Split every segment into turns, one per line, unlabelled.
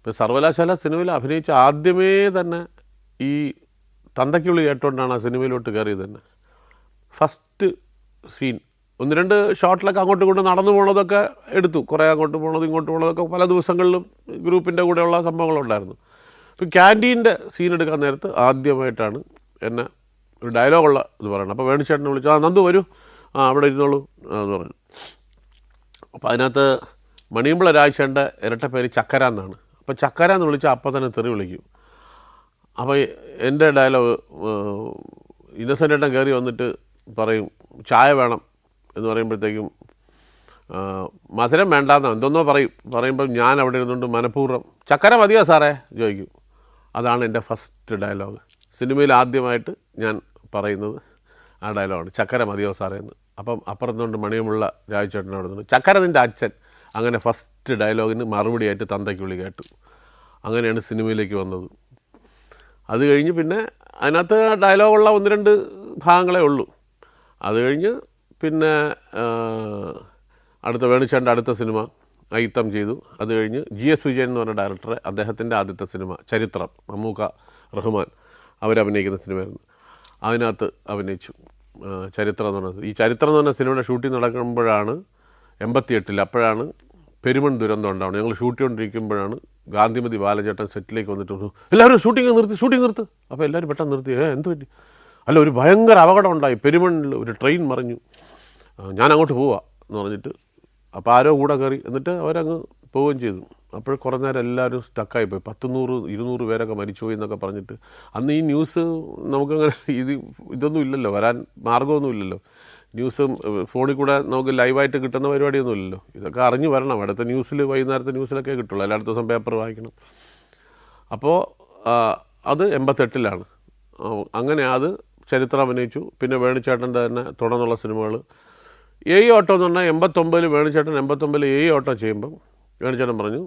ഇപ്പോൾ സർവകലാശാല സിനിമയിൽ അഭിനയിച്ച ആദ്യമേ തന്നെ ഈ തന്തയ്ക്കുള്ളി കേട്ടുകൊണ്ടാണ് ആ സിനിമയിലോട്ട് കയറിയത് തന്നെ. ഫസ്റ്റ് സീൻ ഒന്ന് രണ്ട് ഷോട്ടിലൊക്കെ അങ്ങോട്ടും ഇങ്ങോട്ടും നടന്നു പോണതൊക്കെ എടുത്തു, കുറേ അങ്ങോട്ട് പോണതും ഇങ്ങോട്ട് പോണതൊക്കെ പല ദിവസങ്ങളിലും ഗ്രൂപ്പിൻ്റെ കൂടെയുള്ള സംഭവങ്ങളുണ്ടായിരുന്നു. ഇപ്പം ക്യാൻറ്റീൻ്റെ സീൻ എടുക്കാൻ നേരത്ത് ആദ്യമായിട്ടാണ് എന്നെ ഒരു ഡയലോഗുള്ള ഇത് പറയുന്നത്. അപ്പോൾ വേണുചേട്ടനെ വിളിച്ചു, ആ നന്ദു വരൂ, അവിടെ ഇരുന്നോളൂ എന്ന് പറഞ്ഞു. അപ്പോൾ അതിനകത്ത് മണിയമ്പിള രാജേഷൻ്റെ ഇരട്ട പേര് ചക്കര എന്നാണ്. അപ്പോൾ ചക്കര എന്ന് വിളിച്ചാൽ അപ്പം തന്നെ തെറി വിളിക്കും. അപ്പോൾ എൻ്റെ ഡയലോഗ് ഇന്നസെൻ്റ് ഏട്ടൻ കയറി വന്നിട്ട് പറയും ചായ വേണം എന്ന് പറയുമ്പോഴത്തേക്കും മധുരം വേണ്ടാന്നോ എന്തൊന്നോ പറയുമ്പോൾ ഞാൻ അവിടെ ഇരുന്നുകൊണ്ട് മനഃപൂർവ്വം ചക്കര മതിയോ സാറേ ചോദിക്കും. അതാണ് എൻ്റെ ഫസ്റ്റ് ഡയലോഗ്. സിനിമയിൽ ആദ്യമായിട്ട് ഞാൻ പറയുന്നത് ആ ഡയലോഗാണ്, ചക്കര മതിയോ സാറേ എന്ന്. അപ്പം അപ്പുറത്തുകൊണ്ട് മണിയമുള്ള രാജചേട്ടൻ അവിടെ നിന്ന് ചക്കര നിൻ്റെ അച്ഛൻ. അങ്ങനെ ഫസ്റ്റ് ഡയലോഗിന് മറുപടിയായിട്ട് തന്തയ്ക്ക് വിളി കേട്ടു. അങ്ങനെയാണ് സിനിമയിലേക്ക് വന്നത്. അത് കഴിഞ്ഞ് പിന്നെ അതിനകത്ത് ഡയലോഗുള്ള ഒന്ന് രണ്ട് ഭാഗങ്ങളേ ഉള്ളൂ. അത് കഴിഞ്ഞ് പിന്നെ അടുത്ത വേണുചേട്ടൻ്റെ അടുത്ത സിനിമ അയിത്തം ചെയ്തു. അത് കഴിഞ്ഞ് GS വിജയൻ എന്ന് പറഞ്ഞ ഡയറക്ടറെ, അദ്ദേഹത്തിൻ്റെ ആദ്യത്തെ സിനിമ ചരിത്രം, മമ്മൂക്ക, റഹ്മാൻ അവരഭിനയിക്കുന്ന സിനിമയായിരുന്നു. അതിനകത്ത് അഭിനയിച്ചു. ചരിത്രം എന്ന് പറഞ്ഞത്, ഈ ചരിത്രം എന്ന് പറഞ്ഞ സിനിമയുടെ ഷൂട്ടിംഗ് നടക്കുമ്പോഴാണ് 88-ൽ, അപ്പോഴാണ് പെരുമൺ ദുരന്തം ഉണ്ടാവുന്നത്. ഞങ്ങൾ ഷൂട്ട് ചെയ്തുകൊണ്ടിരിക്കുമ്പോഴാണ് ഗാന്ധിമതി ബാലചേട്ടൻ സെറ്റിലേക്ക് വന്നിട്ട് എല്ലാവരും ഷൂട്ടിംഗ് നിർത്ത്. അപ്പോൾ എല്ലാവരും പെട്ടെന്ന് നിർത്തി. എന്ത് പറ്റി? അല്ല, ഒരു ഭയങ്കര അപകടം ഉണ്ടായി, പെരുമണ്ണിൽ ഒരു ട്രെയിൻ മറിഞ്ഞു, ഞാൻ അങ്ങോട്ട് പോവാ എന്ന് പറഞ്ഞിട്ട്. അപ്പോൾ ആരോ കൂടെ കയറി, എന്നിട്ട് അവരങ്ങ് പോവുകയും ചെയ്തു. അപ്പോൾ കുറേ നേരം എല്ലാവരും സ്റ്റക്കായിപ്പോയി. 100-200 പേരൊക്കെ മരിച്ചുപോയി എന്നൊക്കെ പറഞ്ഞിട്ട്. അന്ന് ഈ ന്യൂസ് നമുക്കങ്ങനെ ഇതൊന്നും ഇല്ലല്ലോ, വരാൻ മാർഗ്ഗമൊന്നും ഇല്ലല്ലോ. ന്യൂസും ഫോണിൽ കൂടെ നമുക്ക് ലൈവായിട്ട് കിട്ടുന്ന പരിപാടിയൊന്നും ഇല്ലല്ലോ. ഇതൊക്കെ അറിഞ്ഞു വരണം. അടുത്ത ന്യൂസിൽ, വൈകുന്നേരത്തെ ന്യൂസിലൊക്കെ കിട്ടുള്ളൂ, എല്ലാ ദിവസം പേപ്പർ വായിക്കണം. അപ്പോൾ അത് 88-ലാണ്. അങ്ങനെ അത് ചരിത്രം അഭിനയിച്ചു. പിന്നെ വേണുചേട്ടൻ്റെ തന്നെ തുടർന്നുള്ള സിനിമകൾ ഓട്ടോ എന്ന് പറഞ്ഞാൽ 89-ൽ വേണുചേട്ടൻ 89-ൽ ഓട്ടോ ചെയ്യുമ്പം വേണുചേട്ടൻ പറഞ്ഞു,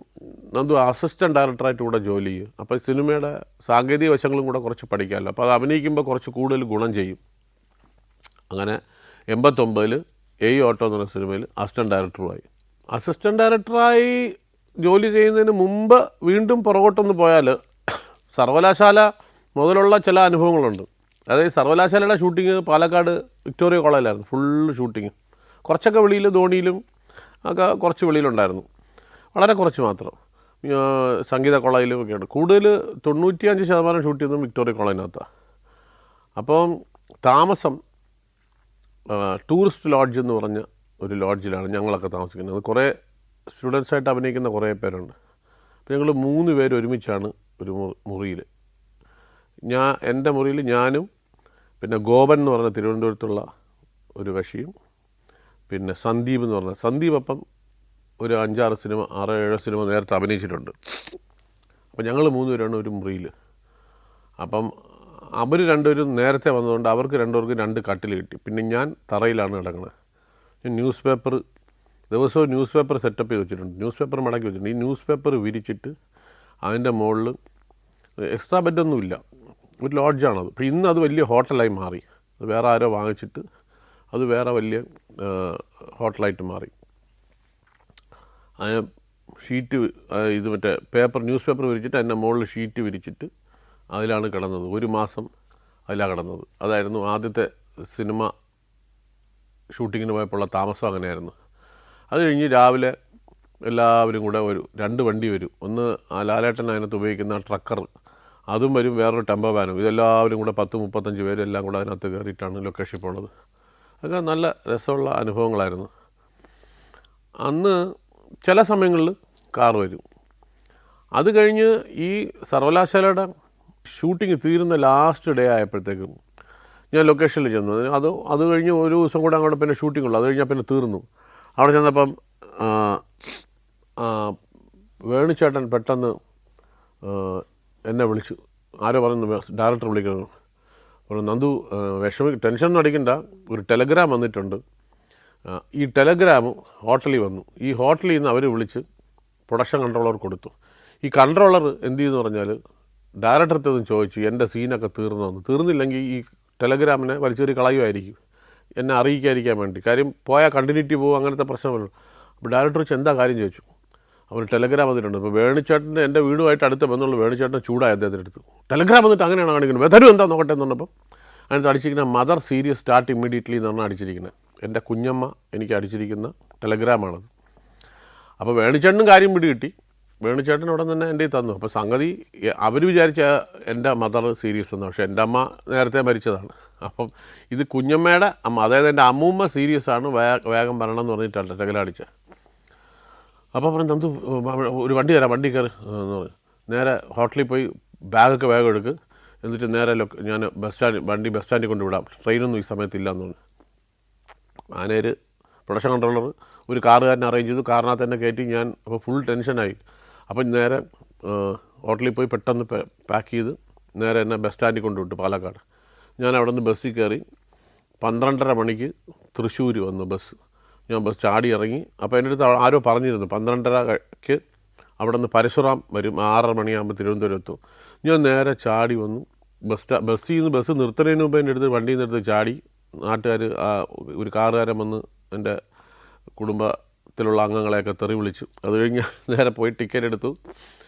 നന്ദു അസിസ്റ്റൻറ്റ് ഡയറക്ടറായിട്ട് കൂടെ ജോലി ചെയ്യും, അപ്പോൾ സിനിമയുടെ സാങ്കേതിക വശങ്ങളും കൂടെ കുറച്ച് പഠിക്കാമല്ലോ, അപ്പോൾ അത് അഭിനയിക്കുമ്പോൾ കുറച്ച് കൂടുതൽ ഗുണം ചെയ്യും. അങ്ങനെ 89-ൽ ഓട്ടോ എന്ന് പറഞ്ഞ സിനിമയിൽ അസിസ്റ്റൻറ്റ് ഡയറക്ടറായി ജോലി ചെയ്യുന്നതിന് മുമ്പ് വീണ്ടും പുറകോട്ടൊന്ന് പോയാൽ സർവകലാശാല മുതലുള്ള ചില അനുഭവങ്ങളുണ്ട്. അതായത് സർവകലാശാലയുടെ ഷൂട്ടിങ് പാലക്കാട് വിക്ടോറിയ കോളേജിലായിരുന്നു ഫുള്ള് ഷൂട്ടിങ്. കുറച്ചൊക്കെ വെളിയിൽ ധോണിയിലും ഒക്കെ കുറച്ച് വെളിയിലുണ്ടായിരുന്നു, വളരെ കുറച്ച് മാത്രം. സംഗീത കോളേജിലും ഒക്കെയാണ് കൂടുതൽ. 95% ഷൂട്ട് ചെയ്തതും വിക്ടോറിയ കോളേജിനകത്താണ്. അപ്പം താമസം ടൂറിസ്റ്റ് ലോഡ്ജ് എന്ന് പറഞ്ഞ ഒരു ലോഡ്ജിലാണ് ഞങ്ങളൊക്കെ താമസിക്കുന്നത്. കുറേ സ്റ്റുഡൻസായിട്ട് അഭിനയിക്കുന്ന കുറേ പേരുണ്ട്. അപ്പോൾ ഞങ്ങൾ 3 പേര് ഒരുമിച്ചാണ് ഒരു മുറിയിൽ. എൻ്റെ മുറിയിൽ ഞാനും പിന്നെ ഗോപൻ എന്ന് പറഞ്ഞ തിരുവനന്തപുരത്തുള്ള ഒരു കക്ഷിയും പിന്നെ സന്ദീപ് എന്ന് പറഞ്ഞ സന്ദീപ് അപ്പം ഒരു 5-6 സിനിമ 6-7 സിനിമ നേരത്തെ അഭിനയിച്ചിട്ടുണ്ട്. അപ്പം ഞങ്ങൾ 3 പേരാണ് ഒരു മുറിയിൽ. അപ്പം അവർ 2 പേരും നേരത്തെ വന്നതുകൊണ്ട് അവർക്ക് 2 പേർക്കും 2 കട്ടിൽ കിട്ടി. പിന്നെ ഞാൻ തറയിലാണ് കിടക്കുന്നത്. ന്യൂസ് പേപ്പർ ദിവസവും ന്യൂസ് പേപ്പർ സെറ്റപ്പ് ചെയ്ത് വെച്ചിട്ടുണ്ട്, ന്യൂസ് പേപ്പർ മടക്കി വെച്ചിട്ടുണ്ട്. ഈ ന്യൂസ് പേപ്പർ വിരിച്ചിട്ട് അതിൻ്റെ മുകളിൽ എക്സ്ട്രാ ബെഡൊന്നുമില്ല, ഒരു ലോഡ്ജാണത്. അപ്പോൾ ഇന്ന് അത് വലിയ ഹോട്ടലായി മാറി. അത് വേറെ ആരോ വാങ്ങിച്ചിട്ട് അത് വേറെ വലിയ ഹോട്ടലായിട്ട് മാറി. അതിന് ഷീറ്റ് ഇത് മറ്റേ ന്യൂസ് പേപ്പർ വിരിച്ചിട്ട് അതിൻ്റെ മുകളിൽ ഷീറ്റ് വിരിച്ചിട്ട് അതിലാണ് കിടന്നത്. 1 മാസം അതിലാണ് കിടന്നത്. അതായിരുന്നു ആദ്യത്തെ സിനിമ ഷൂട്ടിങ്ങിന് പോയപ്പോഴുള്ള താമസം. അങ്ങനെയായിരുന്നു. അത് കഴിഞ്ഞ് രാവിലെ എല്ലാവരും കൂടെ 2 വണ്ടി വരും. ഒന്ന് ആ ലാലേട്ടൻ അതിനകത്ത് ഉപയോഗിക്കുന്ന ട്രക്കർ, അതും വരും, വേറൊരു ടെമ്പോ വാനും. ഇതെല്ലാവരും കൂടെ 10-35 പേര് എല്ലാം കൂടെ അതിനകത്ത് കയറിയിട്ടാണ് ലൊക്കേഷൻ പോണത്. അതൊക്കെ നല്ല രസമുള്ള അനുഭവങ്ങളായിരുന്നു. അന്ന് ചില സമയങ്ങളിൽ കാർ വരും. അത് കഴിഞ്ഞ് ഈ സർവകലാശാലയുടെ ഷൂട്ടിങ് തീരുന്ന ലാസ്റ്റ് ഡേ ആയപ്പോഴത്തേക്കും ഞാൻ ലൊക്കേഷനിൽ ചെന്നു. അത് കഴിഞ്ഞ് ഒരു ദിവസം കൂടെ അങ്ങോട്ട് പിന്നെ ഷൂട്ടിംഗ് ഉള്ളു. അത് കഴിഞ്ഞാൽ പിന്നെ തീർന്നു. അവിടെ ചെന്നപ്പം വേണുചേട്ടൻ പെട്ടെന്ന് എന്നെ വിളിച്ചു. ആരോ പറയുന്നു, ഡയറക്ടർ വിളിക്കുന്നു, പറഞ്ഞു നന്ദു ടെൻഷനൊന്നും അടിക്കണ്ട, ഒരു ടെലഗ്രാം വന്നിട്ടുണ്ട്. ഈ ടെലഗ്രാം ഹോട്ടലിൽ വന്നു. ഈ ഹോട്ടലിൽ നിന്ന് അവർ വിളിച്ച് പ്രൊഡക്ഷൻ കൺട്രോളർ കൊടുത്തു. ഈ കൺട്രോളർ എന്ത് ചെയ്തെന്ന് പറഞ്ഞാൽ ഡയറക്ടറത്തെ ഒന്നും ചോദിച്ചു എൻ്റെ സീനൊക്കെ തീർന്നതെന്ന്. തീർന്നില്ലെങ്കിൽ ഈ ടെലഗ്രാമിനെ വലിച്ചേറി കളയുമായിരിക്കും, എന്നെ അറിയിക്കാതിരിക്കാൻ വേണ്ടി. കാര്യം പോയാൽ കണ്ടിന്യൂറ്റി പോകും, അങ്ങനത്തെ പ്രശ്നമല്ലോ. അപ്പോൾ ഡയറക്ടർ വെച്ച് എന്താ കാര്യം ചോദിച്ചു. അവർ ടെലഗ്രാം വന്നിട്ടുണ്ട്. ഇപ്പോൾ വേണിച്ചേട്ടൻ്റെ എൻ്റെ വീടുമായിട്ട് അടുത്ത ബന്ധമുള്ള വേണിച്ചേട്ടൻ ചൂടായി അദ്ദേഹത്തിൻ്റെ അടുത്ത്. ടെലഗ്രാം വന്നിട്ട് അങ്ങനെയാണ് കാണിക്കുന്നത്. വെതരും എന്താ നോക്കട്ടെ എന്ന് പറഞ്ഞപ്പോൾ അതിനകത്ത് അടിച്ചിരിക്കുന്ന മദർ സീരിയസ് സ്റ്റാർട്ട് ഇമ്മീഡിയറ്റ്ലി എന്ന് പറഞ്ഞാൽ അടിച്ചിരിക്കുന്നത്. എൻ്റെ കുഞ്ഞമ്മ എനിക്ക് അടിച്ചിരിക്കുന്ന ടെലഗ്രാമാണത്. അപ്പോൾ വേണിച്ചേട്ടനും കാര്യം പിടി കിട്ടി. വേണിച്ചേട്ടൻ അവിടെ തന്നെ എൻ്റെ തന്നു. അപ്പോൾ സംഗതി അവർ വിചാരിച്ച എൻ്റെ മദർ സീരിയസ് എന്ന്, പക്ഷേ എൻ്റെ അമ്മ നേരത്തെ മരിച്ചതാണ്. അപ്പം ഇത് കുഞ്ഞമ്മയുടെ അമ്മ, അതായത് എൻ്റെ അമ്മൂമ്മ സീരിയസ് ആണ്, വേഗം വരണം എന്ന് പറഞ്ഞിട്ടാണ് ടെലഗ്രാം. അപ്പോൾ പറഞ്ഞു തന്നു ഒരു വണ്ടി തരാം, വണ്ടി കയറി എന്ന് പറഞ്ഞു. നേരെ ഹോട്ടലിൽ പോയി ബാഗൊക്കെ വേഗം എടുക്ക്, എന്നിട്ട് നേരെ ഞാൻ ബസ് സ്റ്റാൻഡിൽ കൊണ്ടുവിടാം, ട്രെയിനൊന്നും ഈ സമയത്തില്ല എന്ന് പറഞ്ഞു. ആനേര് പ്രൊഡക്ഷൻ കൺട്രോളർ ഒരു കാറുകാരനെ അറേഞ്ച് ചെയ്തു. കാറിനകത്ത് തന്നെ കയറ്റി. ഞാൻ അപ്പോൾ ഫുൾ ടെൻഷനായി. അപ്പം നേരെ ഹോട്ടലിൽ പോയി പെട്ടെന്ന് പാക്ക് ചെയ്ത് നേരെ എന്നെ ബസ് സ്റ്റാൻഡിൽ കൊണ്ടുവിട്ടു, പാലക്കാട്. ഞാൻ അവിടെ നിന്ന് ബസ്സിൽ കയറി. 12:30 മണിക്ക് തൃശ്ശൂർ വന്നു ബസ്. ഞാൻ ബസ് ചാടി ഇറങ്ങി. അപ്പോൾ എൻ്റെ അടുത്ത് ആരോ പറഞ്ഞിരുന്നു 12:30 അവിടെ നിന്ന് പരശുറാം വരും, 6:30 മണിയാകുമ്പോൾ തിരുവനന്തപുരം എത്തും. ഞാൻ നേരെ ചാടി വന്നു. ബസ്സിൽ നിന്ന് ബസ് നിർത്തുന്നതിന് മുമ്പ് എൻ്റെ അടുത്ത് വണ്ടിയിൽ നിന്ന് എടുത്ത് ചാടി. നാട്ടുകാർ ഒരു കാറുകാരൻ വന്ന് എൻ്റെ കുടുംബത്തിലുള്ള അംഗങ്ങളെയൊക്കെ തെറി വിളിച്ചു. അത് കഴിഞ്ഞ് നേരെ പോയി ടിക്കറ്റ് എടുത്തു.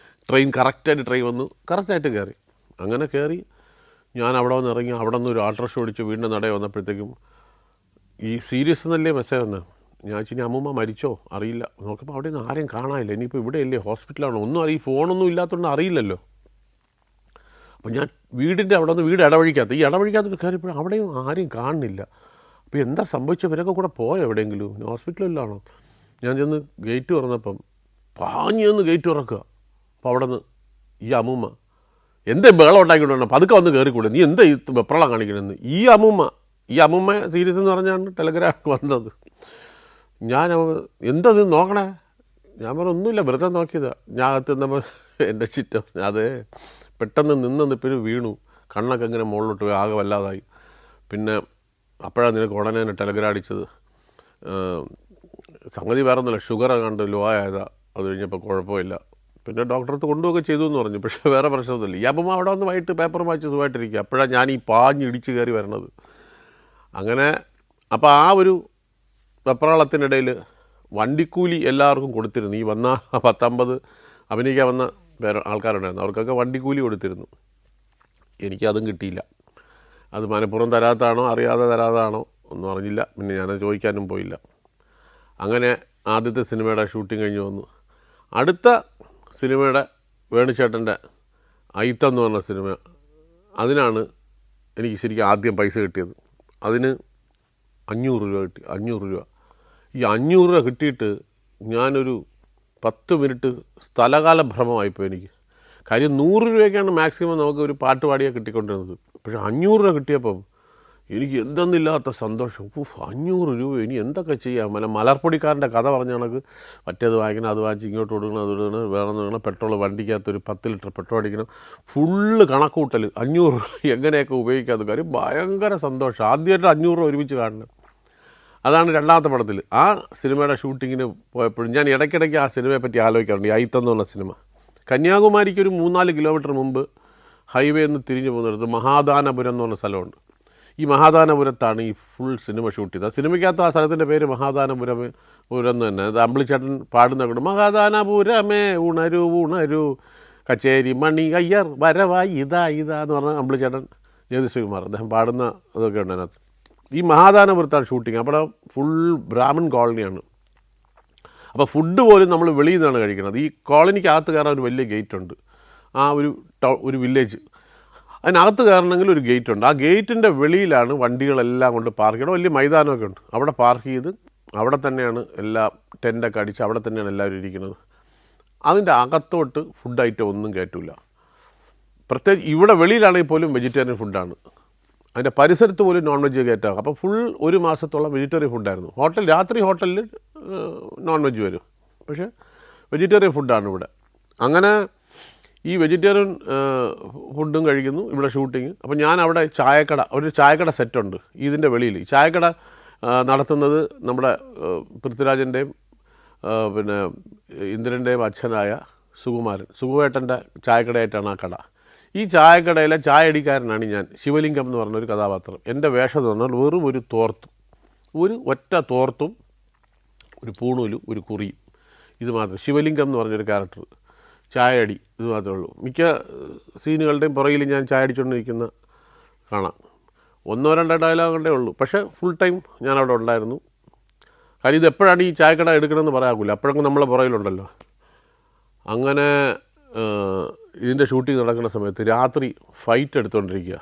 കറക്റ്റായിട്ട് ട്രെയിൻ വന്നു, കറക്റ്റായിട്ട് കയറി. അങ്ങനെ കയറി ഞാൻ അവിടെ വന്ന് ഇറങ്ങി. അവിടെ നിന്ന് ഒരു ഓട്ടോറിക്ഷ ഓടിച്ച് വീടിൻ്റെ നടയിൽ വന്നപ്പോഴത്തേക്കും ഈ സീരിയസ് എന്നല്ലേ മെസ്സേജ് വന്നത്. ഞാൻ വെച്ചാൽ അമ്മൂമ്മ മരിച്ചോ അറിയില്ല. നോക്കുമ്പോൾ അവിടെ നിന്ന് ആരെയും കാണാനില്ല. ഇനിയിപ്പോൾ ഇവിടെ അല്ലേ, ഹോസ്പിറ്റലാണോ, ഒന്നും ഫോണൊന്നും ഇല്ലാത്തതുകൊണ്ട് അറിയില്ലല്ലോ. അപ്പോൾ ഞാൻ വീടിൻ്റെ അവിടെ നിന്ന് വീട് ഈ ഇടവഴിക്കകത്ത് കയറിയപ്പോഴും അവിടെയും ആരെയും കാണുന്നില്ല. അപ്പോൾ എന്താ സംഭവിച്ചത്, ഇവരൊക്കെ കൂടെ പോയോ എവിടെയെങ്കിലും, ഹോസ്പിറ്റലിലാണോ? ഞാൻ ചെന്ന് ഗേറ്റ് തുറന്നപ്പം പാഞ്ഞ് ചെന്ന് ഗേറ്റ് തുറക്കുക. അപ്പോൾ അവിടെ നിന്ന് ഈ അമ്മൂമ്മ എന്തേ ബഹളം ഉണ്ടാക്കിക്കൊണ്ടാണ്, പതുക്കെ വന്ന് കയറിക്കൂടെ, നീ എന്താ ഈ വെപ്രളം കാണിക്കണമെന്ന്. ഈ അമ്മൂമ്മ സീരിയസ് എന്ന് പറഞ്ഞാണ് ടെലഗ്രാം വന്നത്. ഞാൻ എന്തത് നോക്കണേ, ഞാൻ പറഞ്ഞു ഒന്നുമില്ല, വെറുതെ നോക്കിയതാണ്. ഞാൻ അകത്ത് നിന്നപ്പോൾ എൻ്റെ ചിറ്റ അത് പെട്ടെന്ന് നിപ്പിന് വീണു. കണ്ണൊക്കെ ഇങ്ങനെ മുകളിലോട്ട് പോയി, ആകെ വല്ലാതായി. പിന്നെ അപ്പോഴാണ് നിനക്ക് ഉടനെ തന്നെ ടെലഗ്രാം അടിച്ചത്. സംഗതി വേറെ ഒന്നുമില്ല, ഷുഗർ കണ്ട് ലോ ആയതാ. അത് കഴിഞ്ഞപ്പോൾ കുഴപ്പമില്ല. പിന്നെ ഡോക്ടറടുത്ത് കൊണ്ടുപോവുക ചെയ്തു എന്ന് പറഞ്ഞു. പക്ഷേ വേറെ പ്രശ്നമൊന്നുമില്ല. ഈ അപ്പം അവിടെ വന്ന് വൈകിട്ട് പേപ്പർ വായിച്ച് സുഖമായിട്ടിരിക്കുക. അപ്പോഴാണ് ഞാൻ ഈ പാഞ്ഞ് ഇടിച്ച് കയറി വരണത്. അങ്ങനെ അപ്പോൾ ആ ഒരു വെപ്രാളത്തിനിടയിൽ വണ്ടിക്കൂലി എല്ലാവർക്കും കൊടുത്തിരുന്നു. ഈ വന്ന 10-50 അഭിനയിക്കാൻ വന്ന ആൾക്കാരുണ്ടായിരുന്നു, അവർക്കൊക്കെ വണ്ടിക്കൂലി കൊടുത്തിരുന്നു. എനിക്കതും കിട്ടിയില്ല. അത് മനഃപൂർവ്വം തരാത്തതാണോ അറിയാതെ തരാതാണോ ഒന്നും അറിഞ്ഞില്ല. പിന്നെ ഞാനത് ചോദിക്കാനും പോയില്ല. അങ്ങനെ ആദ്യത്തെ സിനിമയുടെ ഷൂട്ടിംഗ് കഴിഞ്ഞ് വന്നു. അടുത്ത സിനിമയുടെ വേണിച്ചേട്ടൻ്റെ അയിത്തം എന്ന് പറഞ്ഞ സിനിമ, അതിനാണ് എനിക്ക് ശരിക്കും ആദ്യം പൈസ കിട്ടിയത്. അതിന് 500 രൂപ കിട്ടി. 500 രൂപ. ഈ 500 രൂപ കിട്ടിയിട്ട് ഞാനൊരു 10 മിനിറ്റ് സ്ഥലകാല ഭ്രമമായിപ്പോയി എനിക്ക്. കാര്യം 100 രൂപയ്ക്കാണ് മാക്സിമം നമുക്ക് ഒരു പാട്ട് പാടിയാൽ കിട്ടിക്കൊണ്ടിരുന്നത്. പക്ഷേ 500 രൂപ കിട്ടിയപ്പം എനിക്ക് എന്തെന്നില്ലാത്ത സന്തോഷം. 500 രൂപ ഇനി എന്തൊക്കെ ചെയ്യാം. മലർപ്പൊടിക്കാരൻ്റെ കഥ പറഞ്ഞ കണക്ക് മറ്റേത് വാങ്ങിക്കണം, അത് വാങ്ങിച്ച് ഇങ്ങോട്ട് കൊടുക്കണം, അത് കൊടുക്കണം, വേണം പെട്രോൾ വണ്ടിക്കകത്തൊരു 10 ലിറ്റർ പെട്രോൾ അടിക്കണം, ഫുള്ള് കണക്കൂട്ടൽ. 500 രൂപ എങ്ങനെയൊക്കെ ഉപയോഗിക്കാത്ത കാര്യം ഭയങ്കര സന്തോഷം. ആദ്യമായിട്ട് 500 രൂപ ഒരുമിച്ച് കാണണം. അതാണ് രണ്ടാമത്തെ പടത്തിൽ. ആ സിനിമയുടെ ഷൂട്ടിങ്ങിന് പോയപ്പോഴും ഞാൻ ഇടയ്ക്കിടയ്ക്ക് ആ സിനിമയെ പറ്റി ആലോചിക്കാറുണ്ട്. ഈ അയിത്തം എന്ന് പറഞ്ഞ സിനിമ കന്യാകുമാരിക്ക് ഒരു 3-4 കിലോമീറ്റർ മുമ്പ് ഹൈവേ എന്ന് തിരിഞ്ഞു പോകുന്നിടത്ത് മഹാദാനപുരം എന്ന് പറഞ്ഞ സ്ഥലമുണ്ട്. ഈ മഹാദാനപുരത്താണ് ഈ ഫുൾ സിനിമ ഷൂട്ട് ചെയ്തത്. സിനിമയ്ക്കകത്ത് ആ സ്ഥലത്തിൻ്റെ പേര് മഹാദാനപുരം എന്ന് തന്നെ. അത് അമ്പിളിച്ചേട്ടൻ പാടുന്ന കൊണ്ട് മഹാദാനപുരമേ ഉണരൂ ഉണരൂ കച്ചേരി മണി അയ്യർ വരവായി ഇതാ എന്ന് പറഞ്ഞാൽ അമ്പിളിച്ചേട്ടൻ ജ്യോതിശ്രീകുമാർ അദ്ദേഹം പാടുന്ന അതൊക്കെ ഉണ്ട് അതിനകത്ത്. ഈ മഹാദാനപുരത്താണ് ഷൂട്ടിങ്. അവിടെ ഫുൾ ബ്രാഹ്മൺ കോളനിയാണ്. അപ്പോൾ ഫുഡ് പോലും നമ്മൾ വെളിയിൽ നിന്നാണ് കഴിക്കുന്നത്. ഈ കോളനിക്കകത്ത് കയറാൻ ഒരു വലിയ ഗേറ്റുണ്ട്. ആ ഒരു വില്ലേജ്, അതിനകത്ത് കയറണമെങ്കിൽ ഒരു ഗേറ്റുണ്ട്. ആ ഗേറ്റിൻ്റെ വെളിയിലാണ് വണ്ടികളെല്ലാം കൊണ്ട് പാർക്ക് ചെയ്യണം. വലിയ മൈതാനമൊക്കെ ഉണ്ട്. അവിടെ പാർക്ക് ചെയ്ത് അവിടെ തന്നെയാണ് എല്ലാം ടെൻ്റൊക്കെ അടിച്ച് അവിടെ തന്നെയാണ് എല്ലാവരും ഇരിക്കുന്നത്. അതിൻ്റെ അകത്തോട്ട് ഫുഡ് ഐറ്റം ഒന്നും കയറ്റില്ല. പ്രത്യേകിച്ച് ഇവിടെ വെളിയിലാണെങ്കിൽ പോലും വെജിറ്റേറിയൻ ഫുഡാണ്. അതിൻ്റെ പരിസരത്ത് പോലും നോൺ വെജ് കയറ്റാകും. അപ്പോൾ ഫുൾ ഒരു മാസത്തോളം വെജിറ്റേറിയൻ ഫുഡായിരുന്നു. രാത്രി ഹോട്ടലിൽ നോൺ വെജ് വരും, പക്ഷേ വെജിറ്റേറിയൻ ഫുഡാണ് ഇവിടെ. അങ്ങനെ ഈ വെജിറ്റേറിയൻ ഫുഡും കഴിക്കുന്നു ഇവിടെ ഷൂട്ടിങ്. അപ്പോൾ ഞാൻ അവിടെ ഒരു ചായക്കട സെറ്റുണ്ട് ഇതിൻ്റെ വെളിയിൽ. ചായക്കട നടത്തുന്നത് നമ്മുടെ പൃഥ്വിരാജിൻ്റെയും പിന്നെ ഇന്ദ്രൻ്റെയും അച്ഛനായ സുകുവേട്ടൻ്റെ ചായക്കടയായിട്ടാണ് ആ കട. ഈ ചായക്കടയിലെ ചായയടിക്കാരനാണ് ഞാൻ. ശിവലിംഗം എന്ന് പറഞ്ഞൊരു കഥാപാത്രം. എൻ്റെ വേഷം എന്ന് പറഞ്ഞാൽ വെറും ഒരു ഒറ്റ തോർത്തും ഒരു പൂണൂലും ഒരു കുറിയും. ഇത് മാത്രം. ശിവലിംഗം എന്ന് പറഞ്ഞൊരു ക്യാരക്ടർ, ചായ അടി, ഇത് മാത്രമേ ഉള്ളൂ. മിക്ക സീനുകളുടെയും പുറകിൽ ഞാൻ ചായ അടിച്ചുകൊണ്ടിരിക്കുന്ന കാണാം. 1-2 ഡയലോഗുണ്ടേ ഉള്ളൂ, പക്ഷേ ഫുൾ ടൈം ഞാനവിടെ ഉണ്ടായിരുന്നു. കാര്യം ഇതെപ്പോഴാണ് ഈ ചായക്കട എടുക്കണമെന്ന് പറയാക്കില്ല, അപ്പോഴൊക്കെ നമ്മളെ പുറകിലുണ്ടല്ലോ. അങ്ങനെ ഇതിൻ്റെ ഷൂട്ടിംഗ് നടക്കുന്ന സമയത്ത് രാത്രി ഫൈറ്റ് എടുത്തുകൊണ്ടിരിക്കുക.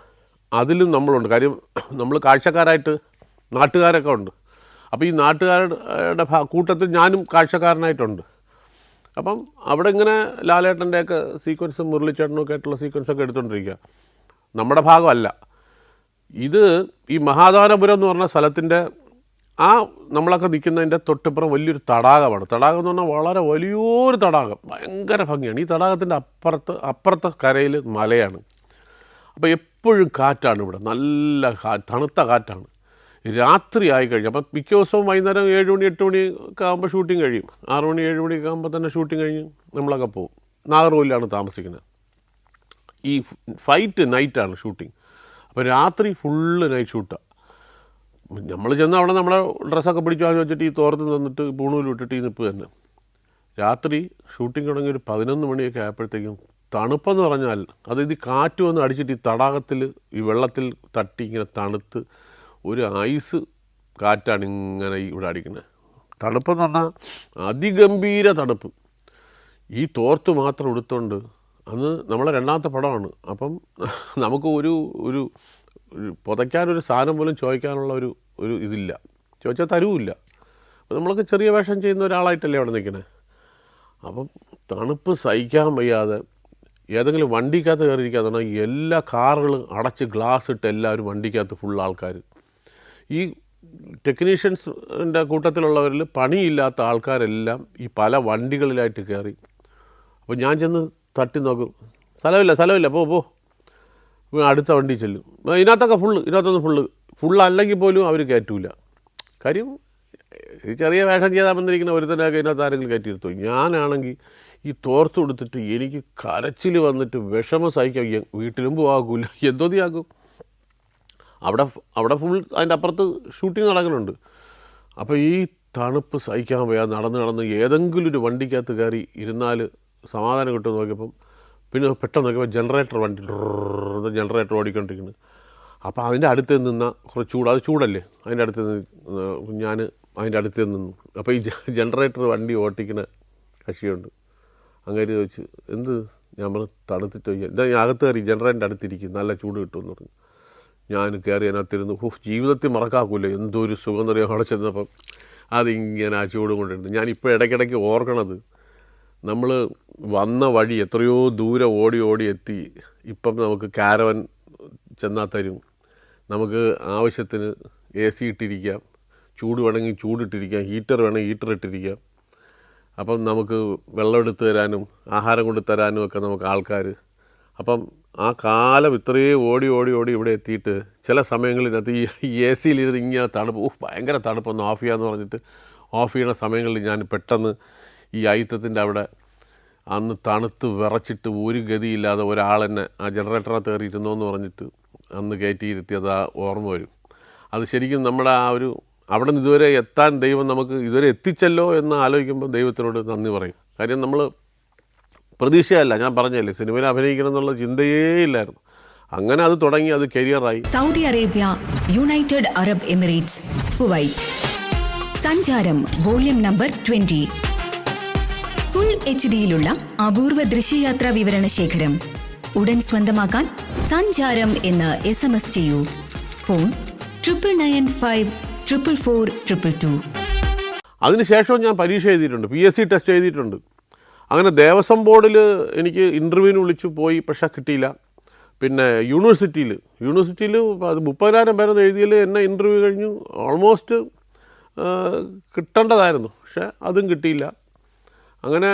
അതിലും നമ്മളുണ്ട്. കാര്യം നമ്മൾ കാഴ്ചക്കാരായിട്ട് നാട്ടുകാരൊക്കെ ഉണ്ട്. അപ്പോൾ ഈ നാട്ടുകാരുടെ കൂട്ടത്തിൽ ഞാനും കാഴ്ചക്കാരനായിട്ടുണ്ട്. അപ്പം അവിടെ ഇങ്ങനെ ലാലേട്ടൻ്റെയൊക്കെ സീക്വൻസും മുരളിച്ചേട്ടനൊക്കെ ആയിട്ടുള്ള സീക്വൻസൊക്കെ എടുത്തുകൊണ്ടിരിക്കുക. നമ്മുടെ ഭാഗമല്ല ഇത്. ഈ മഹാദാനപുരം എന്ന് പറഞ്ഞ സ്ഥലത്തിൻ്റെ നമ്മളൊക്കെ നിൽക്കുന്നതിൻ്റെ തൊട്ടിപ്പുറം വലിയൊരു തടാകമാണ്. തടാകം എന്ന് പറഞ്ഞാൽ വളരെ വലിയൊരു തടാകം, ഭയങ്കര ഭംഗിയാണ്. ഈ തടാകത്തിൻ്റെ അപ്പുറത്തെ കരയിൽ മലയാണ്. അപ്പോൾ എപ്പോഴും കാറ്റാണ് ഇവിടെ, നല്ല തണുത്ത കാറ്റാണ്. രാത്രി ആയിക്കഴിഞ്ഞു അപ്പം മിക്ക ദിവസവും വൈകുന്നേരം 7 മണി 8 മണിയൊക്കെ ആകുമ്പോൾ ഷൂട്ടിംഗ് കഴിയും. 6 മണി 7 മണിയൊക്കെ ആകുമ്പോൾ തന്നെ ഷൂട്ടിംഗ് കഴിഞ്ഞ് നമ്മളൊക്കെ പോകും. നാഗർകോവിലാണ് താമസിക്കുന്നത്. ഈ ഫൈറ്റ് നൈറ്റാണ് ഷൂട്ടിംഗ്. അപ്പോൾ രാത്രി ഫുള്ള് നൈറ്റ് ഷൂട്ടാണ്. നമ്മൾ ചെന്ന് അവിടെ നമ്മളെ ഡ്രസ്സൊക്കെ പിടിച്ചു വാങ്ങി വെച്ചിട്ട് ഈ തോർത്ത് തന്നിട്ട് പൂണൂല് വിട്ടിട്ട് ഈ നിപ്പ് തന്നെ. രാത്രി ഷൂട്ടിംഗ് തുടങ്ങി ഒരു 11 മണിയൊക്കെ ആയപ്പോഴത്തേക്കും തണുപ്പെന്ന് പറഞ്ഞാൽ ഇത് കാറ്റ് വന്ന് അടിച്ചിട്ട് ഈ തടാകത്തിൽ ഈ വെള്ളത്തിൽ തട്ടി ഇങ്ങനെ തണുത്ത് ഒരു ഐസ് കാറ്റാണ് ഇങ്ങനെ ഇവിടെ അടിക്കുന്നത്. തണുപ്പെന്ന് പറഞ്ഞാൽ അതിഗംഭീര തണുപ്പ്. ഈ തോർത്ത് മാത്രം എടുത്തുകൊണ്ട് അന്ന് നമ്മളെ 2ാമത്തെ പടമാണ്. അപ്പം നമുക്ക് ഒരു പുതയ്ക്കാനൊരു സാധനം പോലും ചോദിക്കാനുള്ള ഒരു ഇതില്ല, ചോദിച്ചാൽ തരുമില്ല. അപ്പം നമ്മളൊക്കെ ചെറിയ വേഷം ചെയ്യുന്ന ഒരാളായിട്ടല്ലേ അവിടെ നിൽക്കണേ. അപ്പം തണുപ്പ് സഹിക്കാൻ വയ്യാതെ ഏതെങ്കിലും വണ്ടിക്കകത്ത് കയറിയിരിക്കാതെ പറഞ്ഞാൽ എല്ലാ കാറുകളും അടച്ച് ഗ്ലാസ് ഇട്ട് എല്ലാവരും വണ്ടിക്കകത്ത് ഫുൾ ആൾക്കാർ. ഈ ടെക്നീഷ്യൻസിൻ്റെ കൂട്ടത്തിലുള്ളവരിൽ പണിയില്ലാത്ത ആൾക്കാരെല്ലാം ഈ പല വണ്ടികളിലായിട്ട് കയറി. അപ്പോൾ ഞാൻ ചെന്ന് തട്ടി നോക്കും, സ്ഥലമില്ല പോ അടുത്ത വണ്ടി ചെല്ലും. ഇതിനകത്തൊന്ന് ഫുള്ളല്ലെങ്കിൽ പോലും അവർ കയറ്റൂല. കാര്യം ഈ ചെറിയ വേഷം ചെയ്താൽ വന്നിരിക്കുന്ന ഒരുത്തനൊക്കെ ഇതിനകത്ത് ആരെങ്കിലും കയറ്റിയിരുത്തോ. ഞാനാണെങ്കിൽ ഈ തോർത്ത് കൊടുത്തിട്ട് എനിക്ക് കരച്ചിൽ വന്നിട്ട് വിഷമം സഹിക്കാം. വീട്ടിലും പോകാക്കൂല, എന്തോതിയാക്കും. അവിടെ ഫുൾ അതിൻ്റെ അപ്പുറത്ത് ഷൂട്ടിംഗ് നടക്കുന്നുണ്ട്. അപ്പോൾ ഈ തണുപ്പ് സഹിക്കാൻ വയ്യാതെ നടന്ന് ഏതെങ്കിലും ഒരു വണ്ടിക്കകത്ത് കയറി ഇരുന്നാൽ സമാധാനം കിട്ടുമെന്ന് നോക്കിയപ്പം പിന്നെ പെട്ടെന്ന് നോക്കിയപ്പോൾ ജനറേറ്റർ ഓടിക്കൊണ്ടിരിക്കുന്നത്. അപ്പോൾ അതിൻ്റെ അടുത്ത് നിന്ന കുറച്ച് അത് ചൂടല്ലേ, അതിൻ്റെ അടുത്ത് ഞാൻ അതിൻ്റെ അടുത്ത് നിന്നു. അപ്പോൾ ഈ ജനറേറ്റർ വണ്ടി ഓട്ടിക്കുന്ന കക്ഷിയുണ്ട്. അങ്ങനെ ചോദിച്ചു, എന്ത്? ഞാൻ പറഞ്ഞു തണുത്തിട്ട് വയ്യ. എന്താ ഞാൻ അകത്ത് കയറി ജനറേറ്ററിൻ്റെ അടുത്തിരിക്കും, നല്ല ചൂട് കിട്ടുമെന്ന് പറഞ്ഞു. ഞാൻ കയറി അതിനകത്തിരുന്ന് ജീവിതത്തിൽ മറക്കാക്കൂല എന്തൊരു സുഖം അറിയാം. അവിടെ ചെന്നപ്പം അതിങ്ങനെ ആ ചൂട് കൊണ്ടിരുന്നു. ഞാനിപ്പോൾ ഇടയ്ക്കിടയ്ക്ക് ഓർക്കണത്, നമ്മൾ വന്ന വഴി എത്രയോ ദൂരം ഓടി എത്തി. ഇപ്പം നമുക്ക് കാരവൻ ചെന്നാൽ തരും, നമുക്ക് ആവശ്യത്തിന് AC ഇട്ടിരിക്കാം, ചൂട് വേണമെങ്കിൽ ചൂടിട്ടിരിക്കാം, ഹീറ്റർ വേണമെങ്കിൽ ഹീറ്റർ ഇട്ടിരിക്കാം. അപ്പം നമുക്ക് വെള്ളം എടുത്ത് തരാനും ആഹാരം കൊണ്ട് തരാനും ഒക്കെ നമുക്ക് ആൾക്കാർ. അപ്പം ആ കാലം ഇത്രയും ഓടി ഇവിടെ എത്തിയിട്ട് ചില സമയങ്ങളിനകത്ത് ഈ AC-ലിരുന്ന് ഇങ്ങനെ തണുപ്പ്, ഭയങ്കര തണുപ്പൊന്ന് ഓഫ് ചെയ്യാമെന്ന് പറഞ്ഞിട്ട് ഓഫ് ചെയ്യുന്ന സമയങ്ങളിൽ ഞാൻ പെട്ടെന്ന് ഈ അയിത്തത്തിൻ്റെ അവിടെ അന്ന് തണുത്ത് വിറച്ചിട്ട് ഒരു ഗതിയില്ലാതെ ഒരാളെന്നെ ആ ജനറേറ്ററിനകത്ത് കയറിയിരുന്നോ എന്ന് പറഞ്ഞിട്ട് അന്ന് കയറ്റിയിരുത്തിയത് ആ ഓർമ്മ വരും. അത് ശരിക്കും നമ്മുടെ അവിടെ നിന്ന് ഇതുവരെ എത്താൻ ദൈവം നമുക്ക് ഇതുവരെ എത്തിച്ചല്ലോ എന്ന് ആലോചിക്കുമ്പോൾ ദൈവത്തിനോട് നന്ദി പറയും. കാര്യം നമ്മൾ പ്രതീക്ഷയല്ല, ഞാൻ പറഞ്ഞല്ലേ, സിനിമയിൽ അഭിനയിക്കണം എന്നുള്ള ചിന്തയേ ഇല്ലായിരുന്നു. അങ്ങനെ അത് തുടങ്ങി, അത് കരിയറായി.
Saudi Arabia, United Arab Emirates, Kuwait. Sancharam volume number 20. Full HD-യിലുള്ള അപൂർവ ദൃശ്യയാത്രാ വിവരണ ശേഖരം ഉടൻ സ്വന്തമാക്കാൻ സഞ്ചാരം എന്ന് SMS ചെയ്യൂ. ഫോൺ 9995444222.
അതിനുശേഷവും ഞാൻ പരീക്ഷ എഴുതിയിട്ടുണ്ട്, PSC ടെസ്റ്റ് എഴുതിയിട്ടുണ്ട്. അങ്ങനെ ദേവസ്വം ബോർഡിൽ എനിക്ക് ഇൻ്റർവ്യൂവിന് വിളിച്ചു പോയി, പക്ഷേ കിട്ടിയില്ല. പിന്നെ യൂണിവേഴ്സിറ്റിയിൽ 30,000 പേരെന്ന് എഴുതിയതിൽ എന്നെ ഇൻ്റർവ്യൂ കഴിഞ്ഞു. ഓൾമോസ്റ്റ് കിട്ടേണ്ടതായിരുന്നു, പക്ഷേ അതും കിട്ടിയില്ല. അങ്ങനെ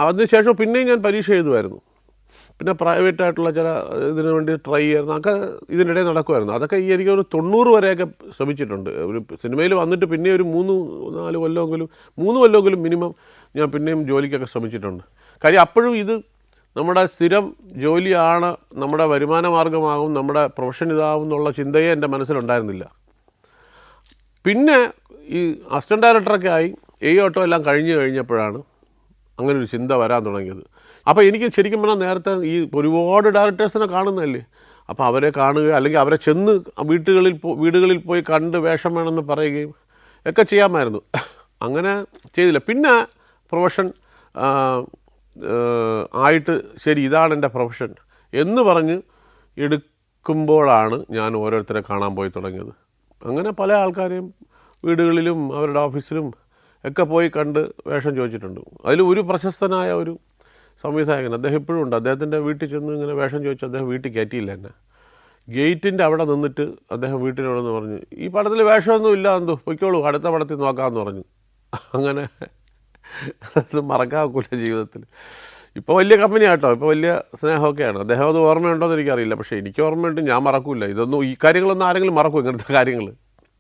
അതിനുശേഷം പിന്നെയും ഞാൻ പരീക്ഷ എഴുതുമായിരുന്നു. പിന്നെ പ്രൈവറ്റായിട്ടുള്ള ചില ഇതിനു വേണ്ടി ട്രൈ ചെയ്യായിരുന്നു. അതൊക്കെ ഇതിനിടയിൽ നടക്കുമായിരുന്നു. അതൊക്കെ ഈ എനിക്ക് ഒരു 90 വരെയൊക്കെ ശ്രമിച്ചിട്ടുണ്ട്. ഒരു സിനിമയിൽ വന്നിട്ട് പിന്നെ ഒരു 3-4 കൊല്ലമെങ്കിലും മിനിമം ഞാൻ പിന്നെയും ജോലിക്കൊക്കെ ശ്രമിച്ചിട്ടുണ്ട്. കാര്യം അപ്പോഴും ഇത് നമ്മുടെ സ്ഥിരം ജോലിയാണ്, നമ്മുടെ വരുമാന മാർഗമാകും, നമ്മുടെ പ്രൊഫഷൻ ഇതാകും എന്നുള്ള ചിന്തയെ എൻ്റെ മനസ്സിലുണ്ടായിരുന്നില്ല. പിന്നെ ഈ അസിസ്റ്റൻ്റ് ഡയറക്ടറൊക്കെ ആയി ഓട്ടോ എല്ലാം കഴിഞ്ഞപ്പോഴാണ് അങ്ങനെ ഒരു ചിന്ത വരാൻ തുടങ്ങിയത്. അപ്പോൾ എനിക്ക് ശരിക്കും പറഞ്ഞാൽ നേരത്തെ ഈ ഒരുപാട് ഡയറക്ടേഴ്സിനെ കാണുന്നതല്ലേ, അപ്പോൾ അവരെ കാണുക അല്ലെങ്കിൽ അവരെ ചെന്ന് വീടുകളിൽ പോയി കണ്ട് വേഷം വേണമെന്ന് പറയുകയും ഒക്കെ ചെയ്യാമായിരുന്നു. അങ്ങനെ ചെയ്തില്ല. പിന്നെ പ്രൊഫഷൻ ആയിട്ട് ശരി ഇതാണ് എൻ്റെ പ്രൊഫഷൻ എന്ന് പറഞ്ഞ് എടുക്കുമ്പോഴാണ് ഞാൻ ഓരോരുത്തരെ കാണാൻ പോയി തുടങ്ങിയത്. അങ്ങനെ പല ആൾക്കാരെയും വീടുകളിലും അവരുടെ ഓഫീസിലും ഒക്കെ പോയി കണ്ട് വേഷം ചോദിച്ചിട്ടുണ്ട്. അതിൽ ഒരു പ്രശസ്തനായ ഒരു സംവിധായകൻ, അദ്ദേഹം ഇപ്പോഴും ഉണ്ട്. അദ്ദേഹത്തിൻ്റെ വീട്ടിൽ ചെന്ന് ഇങ്ങനെ വേഷം ചോദിച്ചു. അദ്ദേഹം വീട്ടിൽ കയറ്റിയില്ല എന്നെ. ഗേറ്റിൻ്റെ അവിടെ നിന്നിട്ട് അദ്ദേഹം വീട്ടിനോടെന്ന് പറഞ്ഞു, ഈ പടത്തിൽ വേഷമൊന്നും ഇല്ല, എന്തോ പൊയ്ക്കോളൂ, അടുത്ത പടത്തിൽ നോക്കാമെന്ന് പറഞ്ഞു. അങ്ങനെ അത് മറക്കാവില്ല ജീവിതത്തിൽ. ഇപ്പോൾ വലിയ കമ്പനി ആട്ടോ, ഇപ്പോൾ വലിയ സ്നേഹമൊക്കെയാണ്. അദ്ദേഹം അത് ഓർമ്മയുണ്ടോ എന്ന് എനിക്കറിയില്ല, പക്ഷേ എനിക്ക് ഓർമ്മയുണ്ട്. ഞാൻ മറക്കില്ല ഇതൊന്നും. ഈ കാര്യങ്ങളൊന്നും ആരെങ്കിലും മറക്കും? ഇങ്ങനത്തെ കാര്യങ്ങൾ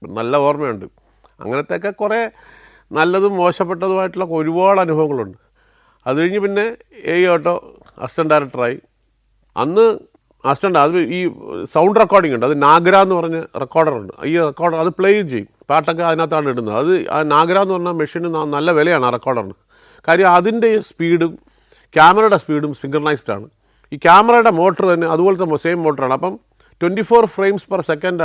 നല്ല ഓർമ്മയുണ്ട്. അങ്ങനത്തെയൊക്കെ കുറേ നല്ലതും മോശപ്പെട്ടതുമായിട്ടുള്ള ഒരുപാട് അനുഭവങ്ങളുണ്ട്. അത് കഴിഞ്ഞ് പിന്നെ ഓട്ടോ അസിസ്റ്റൻറ്റ് ഡയറക്ടറായി. അന്ന് അസിസ്റ്റൻ്റ് അത് ഈ സൗണ്ട് റെക്കോർഡിംഗ് ഉണ്ട്. അത് നാഗര എന്ന് പറഞ്ഞ റെക്കോർഡറുണ്ട്. ഈ റെക്കോർഡർ അത് പ്ലേ ചെയ്യും, പാട്ടൊക്കെ അതിനകത്താണ് ഇടുന്നത്. അത് ആ നാഗര എന്ന് പറഞ്ഞാൽ മെഷീന് നല്ല വിലയാണ് ആ റെക്കോർഡറിന്. കാര്യം അതിൻ്റെ സ്പീഡും ക്യാമറയുടെ സ്പീഡും സിങ്ക്രണൈസ്ഡാണ്. ഈ ക്യാമറയുടെ മോട്ടർ തന്നെ അതുപോലത്തെ സെയിം മോട്ടറാണ്. അപ്പം 24 frames per second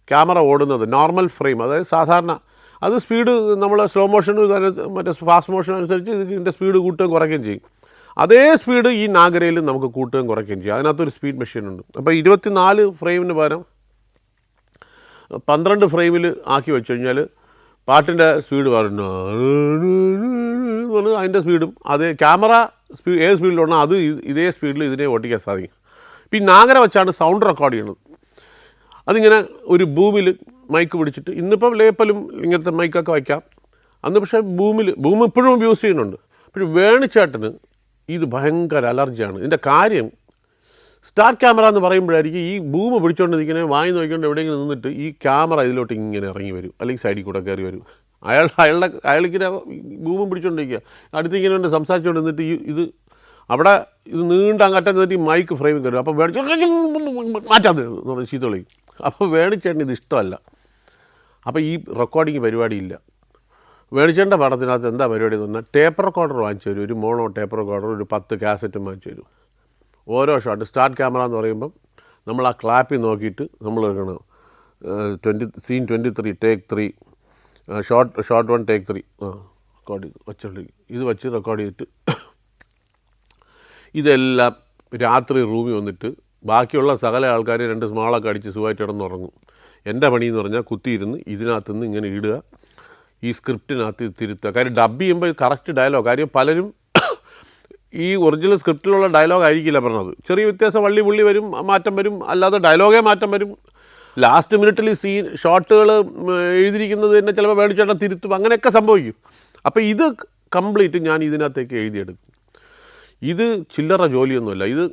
ക്യാമറ ഓടുന്നത്. നോർമൽ ഫ്രെയിം, അതായത് സാധാരണ അത് സ്പീഡ് നമ്മൾ സ്ലോ മോഷനും മറ്റേ ഫാസ്റ്റ് മോഷനും അനുസരിച്ച് ഇതിൻ്റെ സ്പീഡ് കൂട്ടുകയും കുറയ്ക്കുകയും ചെയ്യും. അതേ സ്പീഡ് ഈ നാഗരയിൽ നമുക്ക് കൂട്ടുകയും കുറയ്ക്കുകയും ചെയ്യും. അതിനകത്തൊരു സ്പീഡ് മെഷീനുണ്ട്. അപ്പോൾ 24 ഫ്രെയിമിന് പകരം 12 ഫ്രെയിമിൽ ആക്കി വെച്ച് കഴിഞ്ഞാൽ പാട്ടിൻ്റെ സ്പീഡ് പറഞ്ഞു അതിൻ്റെ സ്പീഡും അതേ ക്യാമറ ഏത് സ്പീഡിലുണ്ടോ അത് ഇതേ സ്പീഡിൽ ഇതിനെ ഓട്ടിക്കാൻ സാധിക്കും. ഇപ്പോൾ ഈ നാഗര വെച്ചാണ് സൗണ്ട് റെക്കോർഡ് ചെയ്യുന്നത്. അതിങ്ങനെ ഒരു ബൂമിൽ മൈക്ക് പിടിച്ചിട്ട്, ഇന്നിപ്പം ലേപ്പലും ഇങ്ങനത്തെ മൈക്കൊക്കെ വയ്ക്കാം. അന്ന് പക്ഷേ ബൂം ഇപ്പോഴും യൂസ് ചെയ്യുന്നുണ്ട്. പക്ഷേ വേണിച്ചേട്ടന് ഇത് ഭയങ്കര അലർജിയാണ്. ഇതിൻ്റെ കാര്യം സ്റ്റാർ ക്യാമറ എന്ന് പറയുമ്പോഴായിരിക്കും ഈ ബൂം പിടിച്ചുകൊണ്ട് നിൽക്കുന്നത്, വായി നോക്കിക്കൊണ്ട് എവിടെയെങ്കിലും നിന്നിട്ട് ഈ ക്യാമറ ഇതിലോട്ട് ഇങ്ങനെ ഇറങ്ങി വരും, അല്ലെങ്കിൽ സൈഡിൽ കൂടെ കയറി വരും. അയാൾക്കിങ്ങനെ ബൂമും പിടിച്ചുകൊണ്ടിരിക്കുക, അടുത്തിങ്ങനെ കൊണ്ട് സംസാരിച്ചുകൊണ്ട് നിന്നിട്ട് ഇത് അവിടെ ഇത് നീണ്ട അങ്ങറ്റം നിന്നിട്ട് ഈ മൈക്ക് ഫ്രെയിമിൽ കയറും. അപ്പോൾ മാറ്റാതെ എന്ന് പറഞ്ഞ് ചീത്ത വിളിക്കും. അപ്പോൾ വേണിച്ചേട്ടന് ഇത് ഇഷ്ടമല്ല. അപ്പോൾ ഈ റെക്കോർഡിങ് പരിപാടിയില്ല. വേണിച്ചേട്ടൻ്റെ പടത്തിനകത്ത് എന്താ പരിപാടി എന്ന് പറഞ്ഞാൽ ടേപ്പ് റെക്കോർഡർ വാങ്ങിച്ചു തരും. ഒരു മോണോ ടേപ്പ് റെക്കോർഡർ, ഒരു 10 കാസറ്റും വാങ്ങിച്ചു തരും. ഓരോ ഷോട്ട് സ്റ്റാർട്ട് ക്യാമറ എന്ന് പറയുമ്പം നമ്മൾ ആ ക്ലാപ്പിൽ നോക്കിയിട്ട് നമ്മൾ എടുക്കണം. Scene 23 take 3, shot 1 take 3 record ചെയ്ത് വച്ചുകൊണ്ടിരിക്കും. ഇത് വെച്ച് റെക്കോർഡ് ചെയ്തിട്ട് ഇതെല്ലാം രാത്രി റൂമിൽ വന്നിട്ട് ബാക്കിയുള്ള സകല ആൾക്കാർ 2 സ്മാളൊക്കെ അടിച്ച് സുഖമായിട്ട് കിടന്നുറങ്ങും. എൻ്റെ പണി എന്ന് പറഞ്ഞാൽ കുത്തിയിരുന്ന് ഇതിനകത്തുനിന്ന് ഇങ്ങനെ ഇടുക, ഈ സ്ക്രിപ്റ്റിനകത്ത് തിരുത്തുക. കാര്യം ഡബ് ചെയ്യുമ്പോൾ കറക്റ്റ് ഡയലോഗ്. കാര്യം പലരും ഈ ഒറിജിനൽ സ്ക്രിപ്റ്റിലുള്ള ഡയലോഗ് ആയിരിക്കില്ല പറഞ്ഞത്. ചെറിയ വ്യത്യാസം വള്ളി പുള്ളി വരും, മാറ്റം വരും, അല്ലാതെ ഡയലോഗേ മാറ്റം വരും. ലാസ്റ്റ് മിനിറ്റിൽ ഷോട്ടുകൾ എഴുതിയിരിക്കുന്നത് തന്നെ ചിലപ്പോൾ വേണിച്ചേട്ടൻ തിരുത്തും, അങ്ങനെയൊക്കെ സംഭവിക്കും. അപ്പോൾ ഇത് കംപ്ലീറ്റ് ഞാൻ ഇതിനകത്തേക്ക് എഴുതിയെടുക്കും. ഇത് ചില്ലറ ജോലിയൊന്നുമല്ല. ഇത്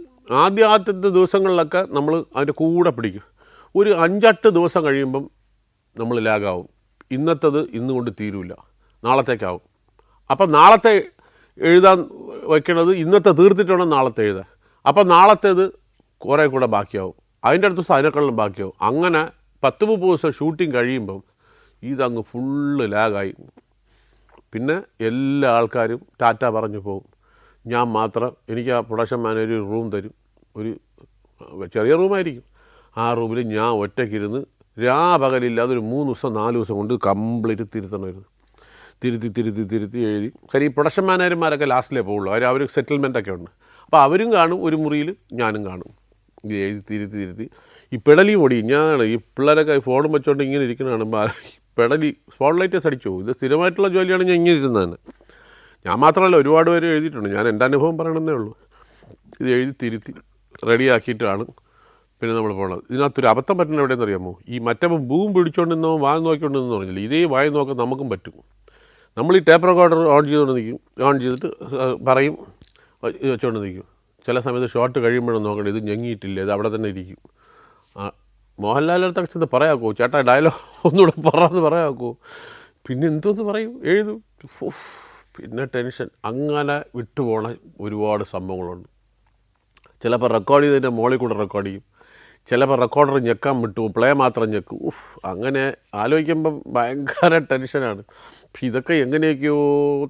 ആദ്യത്തെ ദിവസങ്ങളിലൊക്കെ നമ്മൾ അതിൻ്റെ കൂടെ പിടിക്കും. ഒരു 5-8 ദിവസം കഴിയുമ്പം നമ്മൾ ലാഗാവും. ഇന്നത്തത് ഇന്നുകൊണ്ട് തീരില്ല, നാളത്തേക്കാവും. അപ്പം നാളത്തെ എഴുതാൻ വയ്ക്കണത് ഇന്നത്തെ തീർത്തിട്ട് വേണം നാളത്തെ എഴുതാൻ. അപ്പം നാളത്തേത് കുറേ കൂടെ ബാക്കിയാവും, അതിൻ്റെ അടുത്ത ദിവസം അതിനേക്കാളും ബാക്കിയാവും. അങ്ങനെ 10-30 ദിവസം ഷൂട്ടിങ് കഴിയുമ്പം ഇതങ്ങ് ഫുള്ള് ലാഗായി. പിന്നെ എല്ലാ ആൾക്കാരും ടാറ്റ പറഞ്ഞു പോകും. ഞാൻ മാത്രം, എനിക്ക് ആ പ്രൊഡക്ഷൻ മാനേജർ ഒരു റൂം തരും, ഒരു ചെറിയ റൂമായിരിക്കും. ആ റൂമിൽ ഞാൻ ഒറ്റയ്ക്കിരുന്ന് പകലില്ലാതെ ഒരു 3 ദിവസം 4 ദിവസം കൊണ്ട് കംപ്ലീറ്റ് തിരുത്തണമായിരുന്നു. തിരുത്തി എഴുതി. കാര്യം ഈ പ്രൊഡക്ഷൻ മാനേജർമാരൊക്കെ ലാസ്റ്റിലേ പോകുള്ളൂ. അവർ സെറ്റിൽമെൻറ്റൊക്കെ ഉണ്ട്. അപ്പോൾ അവരും കാണും, ഒരു മുറിയിൽ ഞാനും കാണും. ഇത് എഴുതി തിരുത്തി ഈ പെടലി പൊടി ഞാൻ ഈ പിള്ളേരൊക്കെ ഫോണും വെച്ചുകൊണ്ട് ഇങ്ങനെ ഇരിക്കണതാണ്. ഈ പെടലി സ്പോട്ട്ലൈറ്റേഴ്സ് അടിച്ചു പോകും. ഇത് സ്ഥിരമായിട്ടുള്ള ജോലിയാണ് ഞാൻ ഇങ്ങനെ ഇരുന്നത് തന്നെ. ഞാൻ മാത്രമല്ല, ഒരുപാട് പേര് എഴുതിയിട്ടുണ്ട്. ഞാൻ എൻ്റെ അനുഭവം പറയണമെന്നേ ഉള്ളൂ. ഇത് എഴുതി തിരുത്തി റെഡിയാക്കിയിട്ടാണ് പിന്നെ നമ്മൾ പോകണത്. ഇതിനകത്തൊരു അബദ്ധം പറ്റുന്നത് എവിടെയെന്ന് അറിയാമോ? ഈ മറ്റേ ബൂം പിടിച്ചുകൊണ്ട് നിന്നോ വായ നോക്കിക്കൊണ്ടെന്ന് പറഞ്ഞില്ല, ഇതേ വായ നോക്കാൻ നമുക്കും പറ്റും. നമ്മൾ ഈ ടേപ്പ് റെക്കോർഡർ ഓൺ ചെയ്തിട്ട് പറയും, വെച്ചുകൊണ്ട് നിൽക്കും. ചില സമയത്ത് ഷോട്ട് കഴിയുമ്പോഴാണ് നോക്കേണ്ടത്, ഇത് ഞെങ്ങിയിട്ടില്ല, ഇത് അവിടെ തന്നെ ഇരിക്കും. മോഹൻലാലിനടുത്തൊക്കെ ചെന്ന് പറയാക്കോ, ചേട്ടാ ഡയലോഗ് ഒന്നുകൂടെ പറയാക്കോ. പിന്നെ എന്തോന്ന് പറയും, എഴുതും. പിന്നെ ടെൻഷൻ. അങ്ങനെ വിട്ടുപോണ ഒരുപാട് സംഭവങ്ങളുണ്ട്. ചിലപ്പോൾ റെക്കോർഡ് ചെയ്തതിൻ്റെ മുകളിൽ കൂടെ റെക്കോർഡ് ചെയ്യും, ചിലപ്പോൾ റെക്കോർഡർ ഞെക്കാൻ വിട്ടു, പ്ലേ മാത്രം ഞെക്കും. അങ്ങനെ ആലോചിക്കുമ്പം ഭയങ്കര ടെൻഷനാണ്. ഇതൊക്കെ എങ്ങനെയൊക്കെയോ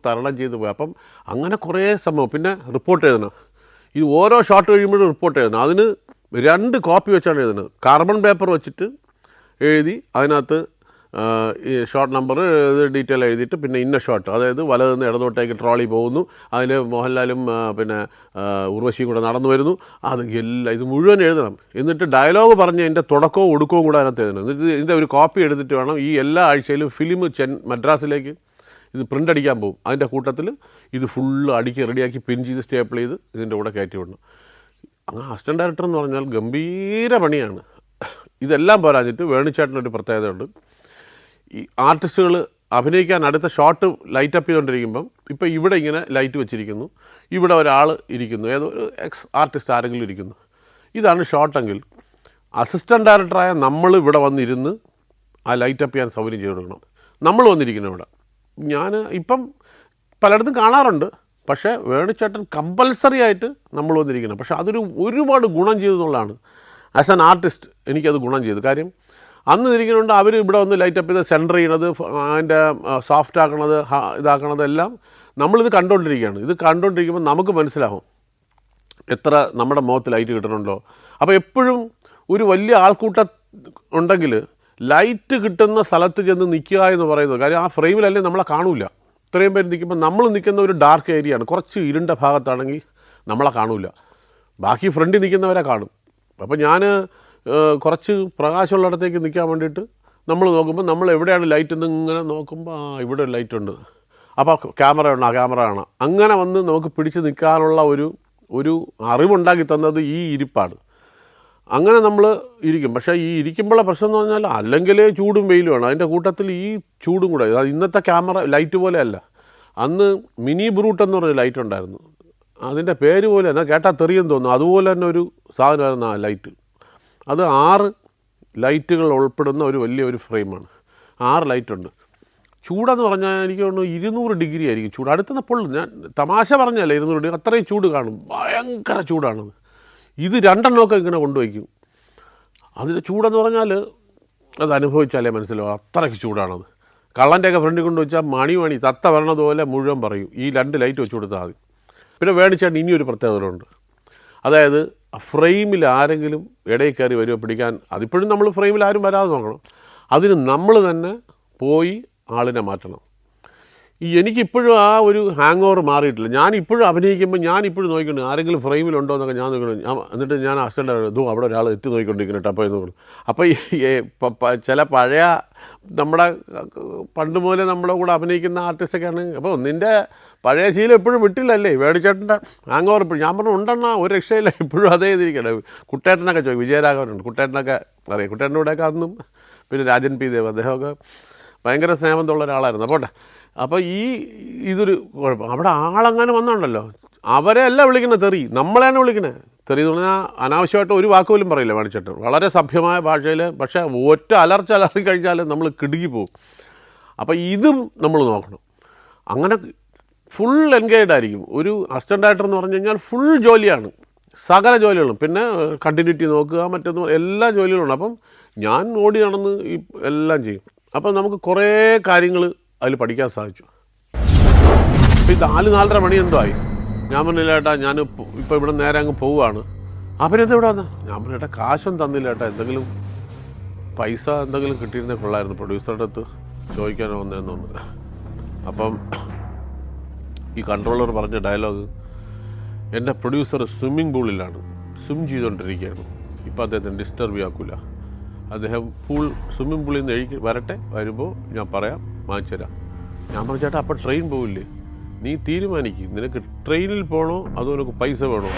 തരണം ചെയ്തു പോയി. അപ്പം അങ്ങനെ കുറേ സംഭവം. പിന്നെ റിപ്പോർട്ട് എഴുതണം. ഇത് ഓരോ ഷോട്ട് കഴിയുമ്പോഴും റിപ്പോർട്ട് എഴുതണം. അതിന് 2 കോപ്പി വെച്ചാണ് എഴുതുന്നത്. കാർബൺ പേപ്പർ വെച്ചിട്ട് എഴുതി അതിനകത്ത് ഈ ഷോട്ട് നമ്പർ ഡീറ്റെയിൽ എഴുതിയിട്ട് പിന്നെ ഇന്ന ഷോട്ട്, അതായത് വലത് നിന്ന് ഇടതോട്ടേക്ക് ട്രോളി പോകുന്നു, അതിൽ മോഹൻലാലും പിന്നെ ഉർവശിയും കൂടെ നടന്നു വരുന്നു, അത് എല്ലാം ഇത് മുഴുവൻ എഴുതണം. എന്നിട്ട് ഡയലോഗ് പറഞ്ഞ് അതിൻ്റെ തുടക്കവും ഒടുക്കവും കൂടെ അതിനകത്ത് എഴുതണം. എന്നിട്ട് ഇതിൻ്റെ ഒരു കോപ്പി എടുത്തിട്ട് വേണം ഈ എല്ലാ ആഴ്ചയിലും ഫിലിം മദ്രാസിലേക്ക് ഇത് പ്രിൻ്റ് അടിക്കാൻ പോകും. അതിൻ്റെ കൂട്ടത്തിൽ ഇത് ഫുള്ള് അടുക്കി റെഡിയാക്കി പിൻ ചെയ്ത് സ്റ്റേപ്പിൾ ചെയ്ത് ഇതിൻ്റെ കൂടെ കയറ്റി വിടണം. അങ്ങനെ അസിസ്റ്റൻറ്റ് ഡയറക്ടർ എന്ന് പറഞ്ഞാൽ ഗംഭീര പണിയാണ്. ഇതെല്ലാം പോരാഞ്ഞിട്ട് വേണുചേട്ടനൊരു പ്രത്യേകതയുണ്ട്. ഈ ആർട്ടിസ്റ്റുകൾ അഭിനയിക്കാൻ അടുത്ത ഷോട്ട് ലൈറ്റപ്പ് ചെയ്തുകൊണ്ടിരിക്കുമ്പം ഇപ്പോൾ ഇവിടെ ഇങ്ങനെ ലൈറ്റ് വെച്ചിരിക്കുന്നു, ഇവിടെ ഒരാൾ ഇരിക്കുന്നു, ഏതോ ഒരു എക്സ് ആർട്ടിസ്റ്റ് ആരെങ്കിലും ഇരിക്കുന്നു. ഇതാണ് ഷോട്ടെങ്കിൽ അസിസ്റ്റൻറ്റ് ഡയറക്ടറായ നമ്മൾ ഇവിടെ വന്നിരുന്ന് ആ ലൈറ്റപ്പ് ചെയ്യാൻ സൗകര്യം ചെയ്ത് കൊടുക്കണം. നമ്മൾ വന്നിരിക്കണം ഇവിടെ. ഞാൻ ഇപ്പം പലയിടത്തും കാണാറുണ്ട്, പക്ഷേ വേണുചേട്ടൻ കമ്പൽസറി ആയിട്ട് നമ്മൾ വന്നിരിക്കണം. പക്ഷേ അതൊരു ഒരുപാട് ഗുണം ചെയ്തു എന്നുള്ളതാണ്. ആസ് ആൻ ആർട്ടിസ്റ്റ് എനിക്കത് ഗുണം ചെയ്തു. കാര്യം അന്ന് ഇരിക്കുന്നുണ്ട് അവർ ഇവിടെ വന്ന് ലൈറ്റപ്പ് ചെയ്ത് സെൻറ്റർ ചെയ്യണത്, അതിൻ്റെ സോഫ്റ്റ് ആക്കണത്, ഇതാക്കണതെല്ലാം നമ്മളിത് കണ്ടുകൊണ്ടിരിക്കുകയാണ്. ഇത് കണ്ടുകൊണ്ടിരിക്കുമ്പോൾ നമുക്ക് മനസ്സിലാവും എത്ര നമ്മുടെ മുഖത്ത് ലൈറ്റ് കിട്ടുന്നുണ്ടോ. അപ്പോൾ എപ്പോഴും ഒരു വലിയ ആൾക്കൂട്ടം ഉണ്ടെങ്കിൽ ലൈറ്റ് കിട്ടുന്ന സ്ഥലത്ത് ചെന്ന് നിൽക്കുക എന്ന് പറയുന്നത്, കാര്യം ആ ഫ്രെയിമിലല്ലേ നമ്മളെ കാണൂല. ഇത്രയും പേര് നിൽക്കുമ്പോൾ നമ്മൾ നിൽക്കുന്ന ഒരു ഡാർക്ക് ഏരിയയാണ്. കുറച്ച് ഇരുണ്ട ഭാഗത്താണെങ്കിൽ നമ്മളെ കാണൂല, ബാക്കി ഫ്രണ്ടിൽ നിൽക്കുന്നവരെ കാണും. അപ്പോൾ ഞാൻ കുറച്ച് പ്രകാശമുള്ളിടത്തേക്ക് നിൽക്കാൻ വേണ്ടിയിട്ട് നമ്മൾ നോക്കുമ്പോൾ നമ്മൾ എവിടെയാണ് ലൈറ്റ് എന്ന് ഇങ്ങനെ നോക്കുമ്പോൾ ഇവിടെ ഒരു ലൈറ്റ് ഉണ്ട്, അപ്പോൾ ക്യാമറ ഉണ്ട്, ആ ക്യാമറ കാണാം. അങ്ങനെ വന്ന് നമുക്ക് പിടിച്ച് നിൽക്കാനുള്ള ഒരു അറിവുണ്ടാക്കി തന്നത് ഈ ഇരിപ്പാണ്. അങ്ങനെ നമ്മൾ ഇരിക്കും. പക്ഷേ ഈ ഇരിക്കുമ്പോഴുള്ള പ്രശ്നം എന്ന് പറഞ്ഞാൽ അല്ലെങ്കിലേ ചൂടും വെയിലുമാണ്, അതിൻ്റെ കൂട്ടത്തിൽ ഈ ചൂടും കൂടെ. അത് ഇന്നത്തെ ക്യാമറ ലൈറ്റ് പോലെയല്ല. അന്ന് മിനി ബ്രൂട്ട് എന്ന് പറഞ്ഞ ലൈറ്റ് ഉണ്ടായിരുന്നു. അതിൻ്റെ പേര് പോലെ എന്നാൽ കേട്ടാൽ തെറിയെന്ന് തോന്നുന്നു. അതുപോലെ തന്നെ ഒരു സാധനമായിരുന്നു ആ ലൈറ്റ്. അത് 6 ലൈറ്റുകൾ ഉൾപ്പെടുന്ന ഒരു വലിയൊരു ഫ്രെയിമാണ്. 6 ലൈറ്റുണ്ട്. ചൂടെന്ന് പറഞ്ഞാൽ എനിക്ക് തോന്നുന്നു 200 ഡിഗ്രി ആയിരിക്കും ചൂട്. അടുത്തുനിന്ന് പൊള്ളും. ഞാൻ തമാശ പറഞ്ഞല്ല, 200 ഡിഗ്രി അത്രയും ചൂട് കാണും. ഭയങ്കര ചൂടാണത്. ഇത് 2 എണ്ണമൊക്കെ ഇങ്ങനെ കൊണ്ടുവയ്ക്കും. അതിൻ്റെ ചൂടെന്ന് പറഞ്ഞാൽ അത് അനുഭവിച്ചാലേ മനസ്സിലാവും, അത്രയ്ക്ക് ചൂടാണത്. കള്ളൻ്റെയൊക്കെ ഫ്രണ്ടിൽ കൊണ്ടുവച്ചാൽ മണി തത്ത വരണതുപോലെ മുഴുവൻ പറയും. ഈ 2 ലൈറ്റ് വെച്ച് കൊടുത്താൽ മതി. പിന്നെ വേണിച്ചേട്ടൻ ഇനിയൊരു പ്രത്യേകതയുണ്ട്. അതായത് ഫ്രെയിമിൽ ആരെങ്കിലും ഇടയിൽ കയറി വരുമോ പിടിക്കാൻ, അതിപ്പോഴും നമ്മൾ ഫ്രെയിമിൽ ആരും വരാതെ നോക്കണം. അതിന് നമ്മൾ തന്നെ പോയി ആളിനെ മാറ്റണം. എനിക്കിപ്പോഴും ആ ഒരു ഹാങ് ഓവർ മാറിയിട്ടില്ല. ഞാനിപ്പോഴും അഭിനയിക്കുമ്പോൾ ഞാനിപ്പോഴും നോക്കിക്കൊണ്ട് ആരെങ്കിലും ഫ്രെയിമിലുണ്ടോ എന്നൊക്കെ ഞാൻ നോക്കണം. എന്നിട്ട് ഞാൻ അസിസ്റ്റൻ്റ് അവിടെ ഒരാൾ എത്തി നോക്കിക്കൊണ്ടിരിക്കണം ടപ്പോൾ എന്ന് നോക്കണം. അപ്പോൾ ചില പഴയ നമ്മുടെ പണ്ട് മുതലേ നമ്മുടെ കൂടെ അഭിനയിക്കുന്ന ആർട്ടിസ്റ്റൊക്കെയാണ്. അപ്പോൾ നിൻ്റെ പഴയ ശീലം എപ്പോഴും വിട്ടില്ലല്ലേ വേണിച്ചേട്ടൻ്റെ ഹാങ് ഓവർ ഇപ്പോഴും. ഞാൻ പറഞ്ഞു ഉണ്ടെണ്ണ ഒരു രക്ഷയില്ല, ഇപ്പോഴും അതേ ഇതിരിക്കട്ടെ. കുട്ടേട്ടനൊക്കെ ചോദിക്കും, വിജയരാഘവനുണ്ട്, കുട്ടേട്ടനൊക്കെ അറിയാം. കുട്ടേട്ടൻ്റെ കൂടെയൊക്കെ അന്നും പിന്നെ രാജൻ പി ദേവ്, അദ്ദേഹമൊക്കെ ഭയങ്കര സ്നേഹമുള്ള ഒരാളായിരുന്നു. അപ്പോൾ ഇതൊരു കുഴപ്പം. അവിടെ ആളങ്ങനെ വന്നുണ്ടല്ലോ, അവരെ അല്ല വിളിക്കുന്നത് തെറി, നമ്മളെയാണ് വിളിക്കുന്നത് തെറി എന്ന് പറഞ്ഞാൽ അനാവശ്യമായിട്ട് ഒരു വാക്കുപോലും പറയില്ല വേണിച്ചേട്ടൻ. വളരെ സഭ്യമായ ഭാഷയിൽ. പക്ഷേ ഒറ്റ അലറി കഴിഞ്ഞാൽ നമ്മൾ കിടുങ്ങിപ്പോവും. അപ്പോൾ ഇതും നമ്മൾ നോക്കണം. അങ്ങനെ ഫുൾ എൻഗേജ്ഡ് ആയിരിക്കും. ഒരു അസിസ്റ്റൻ്റ് ഡയറക്ടർ എന്ന് പറഞ്ഞു കഴിഞ്ഞാൽ ഫുൾ ജോലിയാണ്, സകല ജോലികളും. പിന്നെ കണ്ടിന്യൂറ്റി നോക്കുക, മറ്റൊന്നും എല്ലാ ജോലികളുണ്ട്. അപ്പം ഞാൻ ഓടി നടന്ന് എല്ലാം ചെയ്യും. അപ്പം നമുക്ക് കുറേ കാര്യങ്ങൾ അതിൽ പഠിക്കാൻ സാധിച്ചു. ഇപ്പോൾ ഈ 4-4:30 മണി എന്തോ ആയി. ഞാൻ പറഞ്ഞില്ല ഏട്ടാ, ഞാൻ ഇപ്പോൾ ഇവിടെ നേരെ അങ്ങ് പോവുകയാണ്. അവരെന്താ ഇവിടെ വന്നാൽ? ഞാൻ പറഞ്ഞു ഏട്ടാ, കാശൊന്നും തന്നില്ല ഏട്ടാ, എന്തെങ്കിലും പൈസ എന്തെങ്കിലും കിട്ടിയിരുന്നേ കൊള്ളായിരുന്നു, പ്രൊഡ്യൂസറുടെ അടുത്ത് ചോദിക്കാനോ വന്നതെന്നൊന്ന്. അപ്പം ഈ കൺട്രോളർ പറഞ്ഞ ഡയലോഗ്, എൻ്റെ പ്രൊഡ്യൂസർ സ്വിമ്മിംഗ് പൂളിലാണ്, സ്വിം ചെയ്തുകൊണ്ടിരിക്കുകയാണ്, ഇപ്പോൾ അദ്ദേഹത്തിന് ഡിസ്റ്റർബ് ചെയ്യാക്കൂല, അദ്ദേഹം സ്വിമ്മിംഗ് പൂളിൽ നിന്ന് വരട്ടെ, വരുമ്പോൾ ഞാൻ പറയാം, വാങ്ങിച്ചു തരാം. ഞാൻ പറഞ്ഞു ചേട്ടാ, അപ്പോൾ ട്രെയിൻ പോവില്ലേ? നീ തീരുമാനിക്കും, നിനക്ക് ട്രെയിനിൽ പോകണോ അതോ നിനക്ക് പൈസ വേണോ?